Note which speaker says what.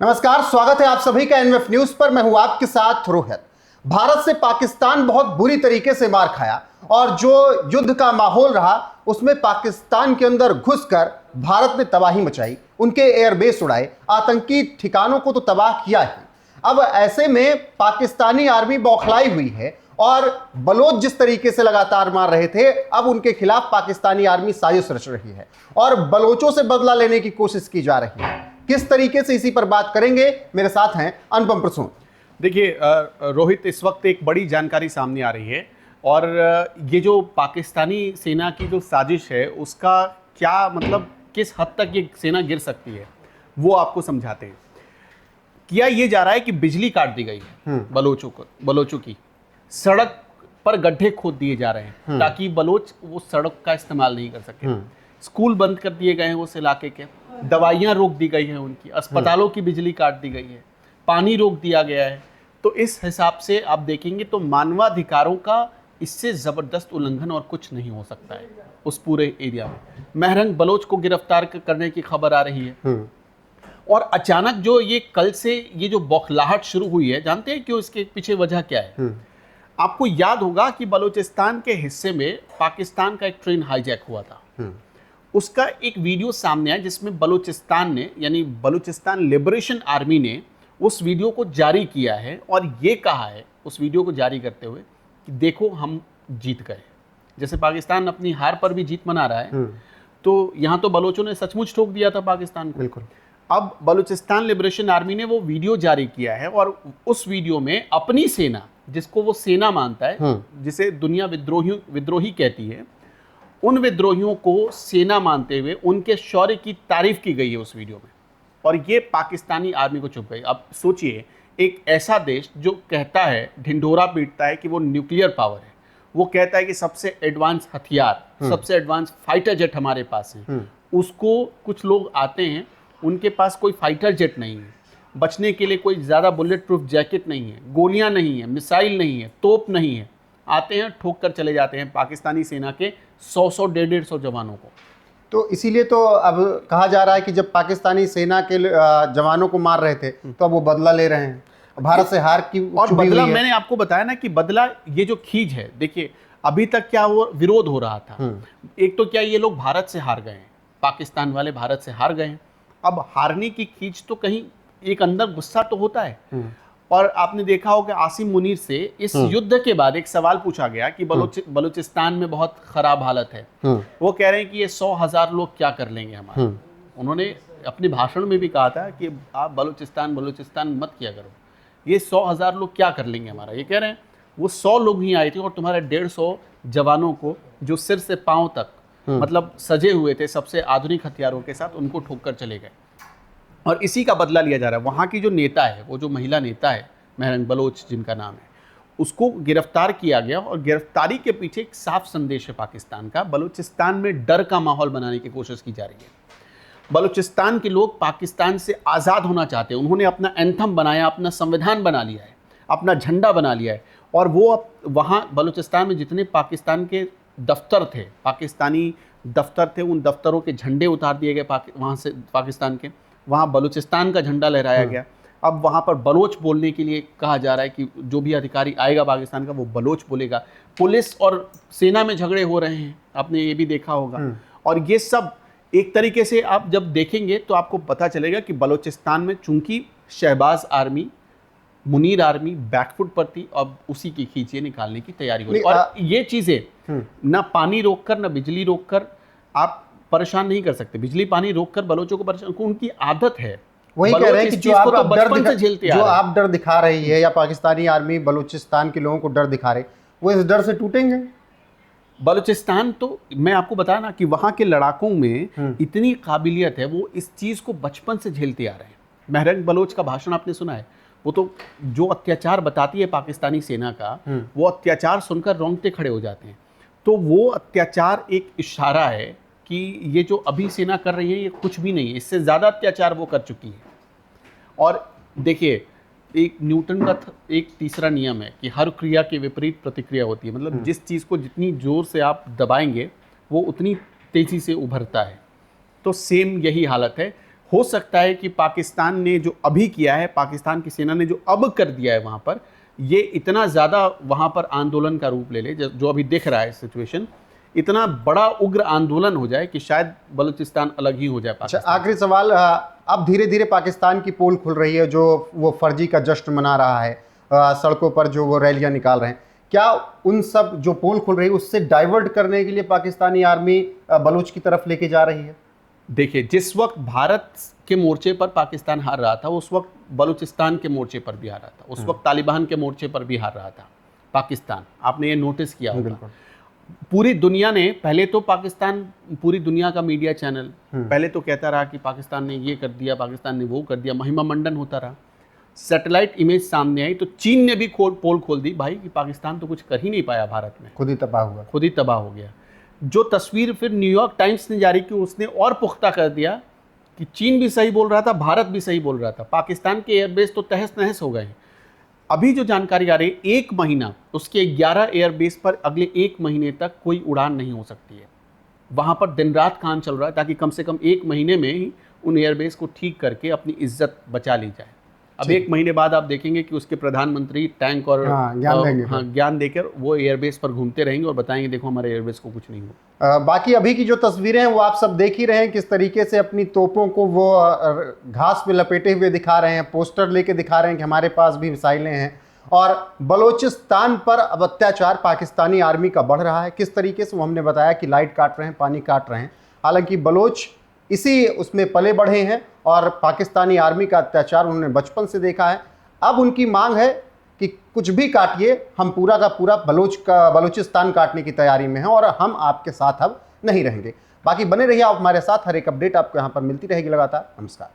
Speaker 1: नमस्कार, स्वागत है आप सभी का एनएफ न्यूज पर। मैं हूं आपके साथ रोहित। भारत से पाकिस्तान बहुत बुरी तरीके से मार खाया और जो युद्ध का माहौल रहा उसमें पाकिस्तान के अंदर घुसकर भारत ने तबाही मचाई, उनके एयरबेस उड़ाए, आतंकी ठिकानों को तो तबाह किया ही। अब ऐसे में पाकिस्तानी आर्मी बौखलाई हुई है और बलोच जिस तरीके से लगातार मार रहे थे, अब उनके खिलाफ पाकिस्तानी आर्मी साजिश रच रही है और बलोचों से बदला लेने की कोशिश की जा रही है। किस तरीके से, इसी पर बात करेंगे। मेरे साथ हैं अनुपम प्रसून।
Speaker 2: देखिए रोहित, इस वक्त एक बड़ी जानकारी सामने आ रही है और ये जो पाकिस्तानी सेना की जो साजिश है उसका क्या मतलब, किस हद तक ये सेना गिर सकती है वो आपको समझाते हैं। किया ये जा रहा है कि बिजली काट दी गई है बलोचों की, सड़क पर गड्ढे खोद दिए जा रहे हैं ताकि बलोच वो सड़क का इस्तेमाल नहीं कर सके। स्कूल बंद कर दिए गए हैं उस इलाके के, दवाइयाँ रोक दी गई हैं उनकी, अस्पतालों की बिजली काट दी गई है, पानी रोक दिया गया है। तो इस हिसाब से आप देखेंगे तो मानवाधिकारों का इससे ज़बरदस्त उल्लंघन और कुछ नहीं हो सकता है उस पूरे एरिया में। महरंग बलोच को गिरफ्तार करने की खबर आ रही है और अचानक जो ये कल से ये जो बौखलाहट शुरू हुई है, जानते हैं क्यों? इसके पीछे वजह क्या है? आपको याद होगा कि बलूचिस्तान के हिस्से में पाकिस्तान का एक ट्रेन हाईजैक हुआ था। उसका एक वीडियो सामने आया जिसमें बलूचिस्तान ने, यानी बलूचिस्तान लिबरेशन आर्मी ने उस वीडियो को जारी किया है और ये कहा है उस वीडियो को जारी करते हुए कि देखो हम जीत गए। जैसे पाकिस्तान अपनी हार पर भी जीत मना रहा है, तो यहाँ तो बलोचों ने सचमुच ठोक दिया था पाकिस्तान को।
Speaker 1: बिल्कुल।
Speaker 2: अब बलूचिस्तान लिबरेशन आर्मी ने वो वीडियो जारी किया है और उस वीडियो में अपनी सेना, जिसको वो सेना मानता है, जिसे दुनिया विद्रोही कहती है, उन विद्रोहियों को सेना मानते हुए उनके शौर्य की तारीफ की गई है उस वीडियो में और ये पाकिस्तानी आर्मी को चुप गई। अब सोचिए, एक ऐसा देश जो कहता है, ढिंढोरा पीटता है कि वो न्यूक्लियर पावर है, वो कहता है कि सबसे एडवांस हथियार, सबसे एडवांस फाइटर जेट हमारे पास है, उसको कुछ लोग आते हैं, उनके पास कोई फाइटर जेट नहीं है, बचने के लिए कोई ज़्यादा बुलेट प्रूफ जैकेट नहीं है, गोलियां नहीं है, मिसाइल नहीं है, तोप नहीं है, आते हैं ठोक कर चले जाते हैं पाकिस्तानी सेना के 100 150 जवानों को।
Speaker 1: तो इसीलिए तो अब कहा जा रहा है कि जब पाकिस्तानी सेना के जवानों को मार रहे थे तो अब वो बदला ले रहे हैं। भारत से हार की
Speaker 2: और बदला, मैंने आपको बताया ना कि बदला, ये जो खींच है, देखिए अभी तक क्या वो विरोध हो रहा था। एक तो क्या ये लोग भारत से हार गए हैं, पाकिस्तान वाले भारत से हार गए हैं, अब हारने की खींच तो कहीं एक अंदर गुस्सा तो होता है। और आपने देखा होगा आसिम मुनीर से इस युद्ध के बाद एक सवाल पूछा गया कि बलूचिस्तान में बहुत खराब हालत है, वो कह रहे हैं कि ये 100,000 लोग क्या कर लेंगे हमारे। उन्होंने अपने भाषण में भी कहा था कि आप बलूचिस्तान मत किया करो, ये 100,000 लोग क्या कर लेंगे हमारा। ये कह रहे हैं वो 100 लोग ही आए थे और तुम्हारे 150 जवानों को जो सिर से पांव तक मतलब सजे हुए थे सबसे आधुनिक हथियारों के साथ, उनको ठोक कर चले गए और इसी का बदला लिया जा रहा है। वहाँ की जो नेता है, वो जो महिला नेता है महरंग बलोच जिनका नाम है, उसको गिरफ्तार किया गया और गिरफ्तारी के पीछे एक साफ संदेश है पाकिस्तान का। बलूचिस्तान में डर का माहौल बनाने की कोशिश की जा रही है। बलूचिस्तान के लोग पाकिस्तान से आज़ाद होना चाहते हैं, उन्होंने अपना एंथम बनाया, अपना संविधान बना लिया है, अपना झंडा बना लिया है और वो अब वहाँ बलूचिस्तान में जितने पाकिस्तान के दफ्तर थे, पाकिस्तानी दफ्तर थे, उन दफ्तरों के झंडे उतार दिए गए वहाँ से, पाकिस्तान के, वहाँ बलूचिस्तान का झंडा लहराया गया। अब वहाँ पर बलोच बोलने के लिए कहा जा रहा है कि जो भी अधिकारी आएगा पाकिस्तान का वो बलोच बोलेगा। पुलिस और सेना में झगड़े हो रहे हैं, आपने ये भी देखा होगा। और ये सब एक तरीके से आप जब देखेंगे तो आपको पता चलेगा कि बलूचिस्तान में चूंकि Shahbaz army, Munir army back foot पर थी, अब उसी की खींचिए निकालने की तैयारी हो रही। और ये चीज़ें ना पानी रोककर ना बिजली रोककर आप परेशान नहीं कर सकते। बिजली पानी रोककर बलोचों को परेशान, उनकी आदत है।
Speaker 1: वही कह रहे हैं कि जो आप डर दिखा रही है या पाकिस्तानी आर्मी बलूचिस्तान के लोगों को डर दिखा रहे, वो इस डर से टूटेंगे।
Speaker 2: बलूचिस्तान तो मैं आपको बताया ना कि वहाँ के लड़ाकों में इतनी काबिलियत है, वो इस चीज़ को बचपन से झेलते आ रहे हैं। महरंग बलोच का भाषण आपने सुना है, वो तो जो अत्याचार बताती है पाकिस्तानी सेना का, वो अत्याचार सुनकर रोंगटे खड़े हो जाते हैं। तो वो अत्याचार एक इशारा है कि ये जो अभी सेना कर रही है ये कुछ भी नहीं है, इससे ज़्यादा अत्याचार वो कर चुकी है। और देखिए, एक न्यूटन का एक तीसरा नियम है कि हर क्रिया के विपरीत प्रतिक्रिया होती है। मतलब जिस चीज़ को जितनी ज़ोर से आप दबाएंगे वो उतनी तेज़ी से उभरता है। तो सेम यही हालत है। हो सकता है कि पाकिस्तान ने जो अभी किया है, पाकिस्तान की सेना ने जो अब कर दिया है वहाँ पर, ये इतना ज़्यादा वहाँ पर आंदोलन का रूप ले ले, जो अभी दिख रहा है सिचुएशन, इतना बड़ा उग्र आंदोलन हो जाए कि शायद बलूचिस्तान अलग ही हो जाए
Speaker 1: अच्छा,
Speaker 2: पाकिस्तान।
Speaker 1: आखिरी सवाल, अब धीरे धीरे पाकिस्तान की पोल खुल रही है, जो वो फर्जी का जश्न मना रहा है, सड़कों पर जो वो रैलियां निकाल रहे हैं, क्या उन सब जो पोल खुल रही है उससे डाइवर्ट करने के लिए पाकिस्तानी आर्मी बलूच की तरफ लेके जा रही है?
Speaker 2: देखिए, जिस वक्त भारत के मोर्चे पर पाकिस्तान हार रहा था, उस वक्त बलूचिस्तान के मोर्चे पर भी हार रहा था, उस वक्त तालिबान के मोर्चे पर भी हार रहा था पाकिस्तान। आपने ये नोटिस किया होगा।
Speaker 1: बिल्कुल।
Speaker 2: पूरी दुनिया ने, पहले तो पाकिस्तान, पूरी दुनिया का मीडिया चैनल पहले तो कहता रहा कि पाकिस्तान ने ये कर दिया, पाकिस्तान ने वो कर दिया, महिमा मंडन होता रहा। सैटेलाइट इमेज सामने आई तो चीन ने भी पोल खोल दी भाई कि पाकिस्तान तो कुछ कर ही नहीं पाया भारत में,
Speaker 1: खुद ही तबाह हुआ।
Speaker 2: खुद ही तबाह हो गया। जो तस्वीर फिर न्यूयॉर्क टाइम्स ने जारी की, उसने और पुख्ता कर दिया कि चीन भी सही बोल रहा था, भारत भी सही बोल रहा था, पाकिस्तान के एयरबेस तो तहस नहस हो गए। अभी जो जानकारी आ रही है, 1 महीना उसके 11 एयरबेस पर अगले 1 महीने तक कोई उड़ान नहीं हो सकती है। वहाँ पर दिन रात काम चल रहा है ताकि कम से कम 1 महीने में ही उन एयरबेस को ठीक करके अपनी इज्जत बचा ली जाए। अब 1 महीने बाद आप देखेंगे कि उसके प्रधानमंत्री टैंक और ज्ञान देकर वो एयरबेस पर घूमते रहेंगे और बताएंगे देखो हमारे एयरबेस को कुछ नहीं हुआ।
Speaker 1: बाकी अभी की जो तस्वीरें हैं वो आप सब देख ही रहे हैं, किस तरीके से अपनी तोपों को वो घास में लपेटे हुए दिखा रहे हैं, पोस्टर लेके दिखा रहे हैं कि हमारे पास भी मिसाइलें हैं। और बलूचिस्तान पर अब अत्याचार पाकिस्तानी आर्मी का बढ़ रहा है। किस तरीके से, वो हमने बताया कि लाइट काट रहे हैं, पानी काट रहे हैं। हालांकि बलोच इसी उसमें पले बढ़े हैं और पाकिस्तानी आर्मी का अत्याचार उन्होंने बचपन से देखा है। अब उनकी मांग है कि कुछ भी काटिए, हम पूरा का पूरा बलूचिस्तान काटने की तैयारी में हैं और हम आपके साथ अब नहीं रहेंगे। बाकी बने रहिए आप हमारे साथ, हर एक अपडेट आपको यहाँ पर मिलती रहेगी लगातार। नमस्कार।